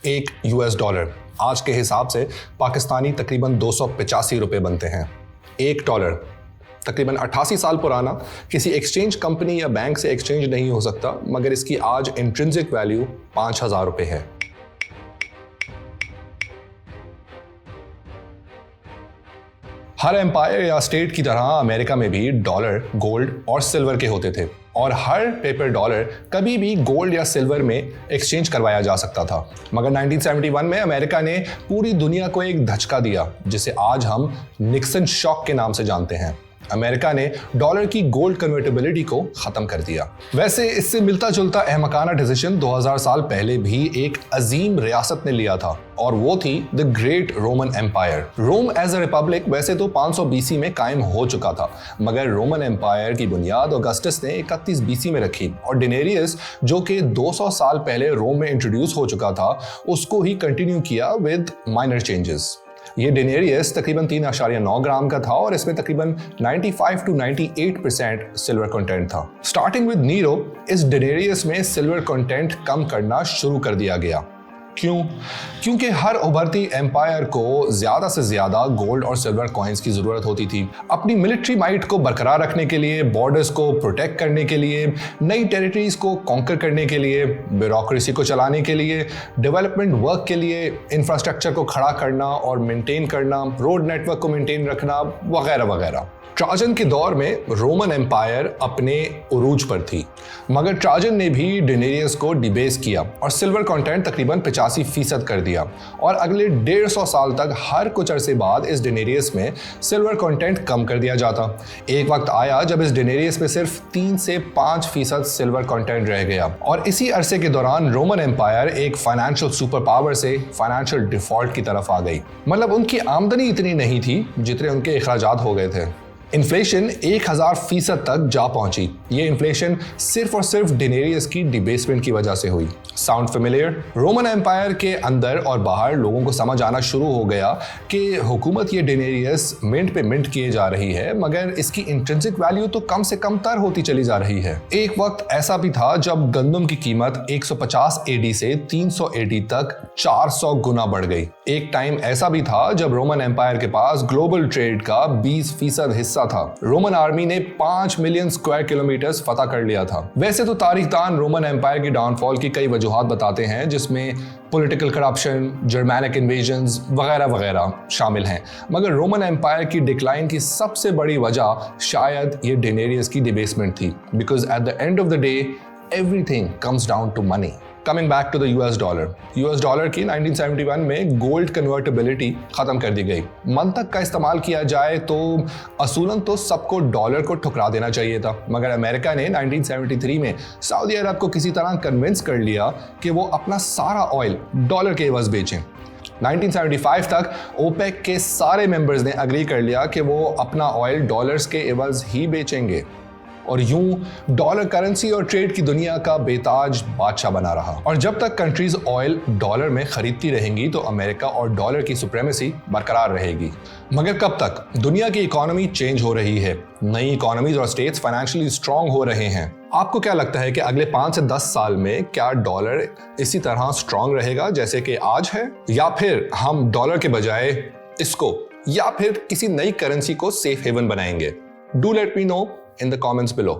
एक US dollar आज के हिसाब से पाकिस्तानी तकरीबन 285 रुपए बनते हैं। एक डॉलर तकरीबन 88 साल पुराना, किसी एक्सचेंज कंपनी या बैंक से एक्सचेंज नहीं हो सकता, मगर इसकी आज इंट्रिंसिक वैल्यू 5000 रुपए है। हर एम्पायर या स्टेट की तरह अमेरिका में भी डॉलर गोल्ड और सिल्वर के होते थे और हर पेपर डॉलर कभी भी गोल्ड या सिल्वर में एक्सचेंज करवाया जा सकता था। मगर 1971 में अमेरिका ने पूरी दुनिया को एक धचका दिया जिसे आज हम निक्सन शॉक के नाम से जानते हैं। अमेरिका ने डॉलर की गोल्ड कन्वर्टेबिलिटी को खत्म कर दिया। वैसे इससे मिलता जुलता अहमकाना डिसीजन 2000 साल पहले भी एक अजीम रियासत ने लिया था और वो थी the great Roman empire. Rome as a republic वैसे तो 500 बीसी में कायम हो चुका था, मगर रोमन एम्पायर की बुनियाद ऑगस्टस ने 31 बीसी में रखी और डेनेरियस, जो कि 200 साल पहले रोम में इंट्रोड्यूस हो चुका था, उसको ही कंटिन्यू किया विद माइनर चेंजेस। ये डेनेरियस तकरीबन 3.9 ग्राम का था और इसमें तकरीबन 95 to 98% सिल्वर कंटेंट था। स्टार्टिंग विद नीरो, इस डेनेरियस में सिल्वर कंटेंट कम करना शुरू कर दिया गया। क्यों? क्योंकि हर उभरती एम्पायर को ज्यादा से ज्यादा गोल्ड और सिल्वर कॉइन्स की जरूरत होती थी, अपनी मिलिट्री माइट को बरकरार रखने के लिए, बॉर्डर्स को प्रोटेक्ट करने के लिए, नई टेरिटरीज को कॉन्कर करने के लिए, ब्यूरोक्रेसी को चलाने के लिए, डेवलपमेंट वर्क के लिए, इंफ्रास्ट्रक्चर को खड़ा करना और मेंटेन करना, रोड नेटवर्क को मेंटेन रखना, वगैरह वगैरह। ट्राजन के दौर में रोमन एम्पायर अपने उरूज पर थी, मगर ट्राजन ने भी डेनेरियस को डिबेस किया और सिल्वर कंटेंट तकरीबन 85% कर दिया और अगले 150 साल तक हर कुछ अरसे बाद इस डेनेरियस में सिल्वर कंटेंट कम कर दिया जाता। एक वक्त आया जब इस डेनेरियस में सिर्फ 3 से 5% सिल्वर कंटेंट रह गया और इसी अरसे के दौरान रोमन एम्पायर एक फाइनेंशियल सुपर पावर से फाइनेंशियल डिफॉल्ट की तरफ आ गई। मतलब उनकी आमदनी इतनी नहीं थी जितने उनके अखराजात हो गए थे। इन्फ्लेशन 1000% तक जा पहुंची। ये इन्फ्लेशन सिर्फ और सिर्फ डेनेरियस की डिबेसमेंट की वजह से हुई। Sound familiar? रोमन एम्पायर के अंदर और बाहर लोगों को समझ आना शुरू हो गया कि हुकूमत ये डेनेरियस मिंट पे मिंट किए जा रही है, मगर इसकी इंट्रिंसिक वैल्यू तो कम से कम तर होती चली जा रही है। एक वक्त ऐसा भी था जब गंदम की कीमत 150 एडी से 300 एडी तक 400 गुना बढ़ गई। एक टाइम ऐसा भी था जब रोमन एम्पायर के पास ग्लोबल ट्रेड का 20% हिस्सा था। रोमन आर्मी ने 5 मिलियन स्क्वायर किलोमीटर्स फतह कर लिया था। वैसे तो तारीखदान रोमन एम्पायर की डाउनफॉल की कई वजूहात बताते हैं, जिसमें पॉलिटिकल करप्शन, जर्मैनिक इन्वेजन्स वगैरह वगैरह शामिल हैं, मगर रोमन एम्पायर की डिक्लाइन की सबसे बड़ी वजह शायद ये डेनेरियस की डिबेसमेंट थी, because at the end of the day everything comes down to money. Coming back to the US dollar की 1971 में गोल्ड कन्वर्टेबिलिटी खत्म कर दी गई। मंतक का इस्तेमाल किया जाए तो असूलन तो सबको डॉलर को ठुकरा देना चाहिए था, मगर अमेरिका ने 1973 में सऊदी अरब को किसी तरह कन्विंस कर लिया कि वो अपना सारा ऑयल डॉलर के एवज बेचें। 1975 तक ओपेक के सारे मेंबर्स ने अग्री कर लिया कि वो अपना ऑयल डॉलर्स के एवज ही बेचेंगे और यूं डॉलर करेंसी और ट्रेड की दुनिया का बेताज बादशाह बना रहा। और जब तक कंट्रीज ऑयल डॉलर में खरीदती रहेंगी तो अमेरिका और डॉलर की सुप्रीमेसी बरकरार रहेगी। मगर कब तक? दुनिया की इकोनॉमी चेंज हो रही है, नई इकोनॉमीज और स्टेट्स फाइनेंशियली स्ट्रांग हो रहे हैं। आपको क्या लगता है कि अगले 5 से 10 साल में क्या डॉलर इसी तरह स्ट्रांग रहेगा जैसे कि आज है, या फिर हम डॉलर के बजाय इसको या फिर किसी नई करेंसी को सेफ हेवन बनाएंगे? Do let me know in the comments below.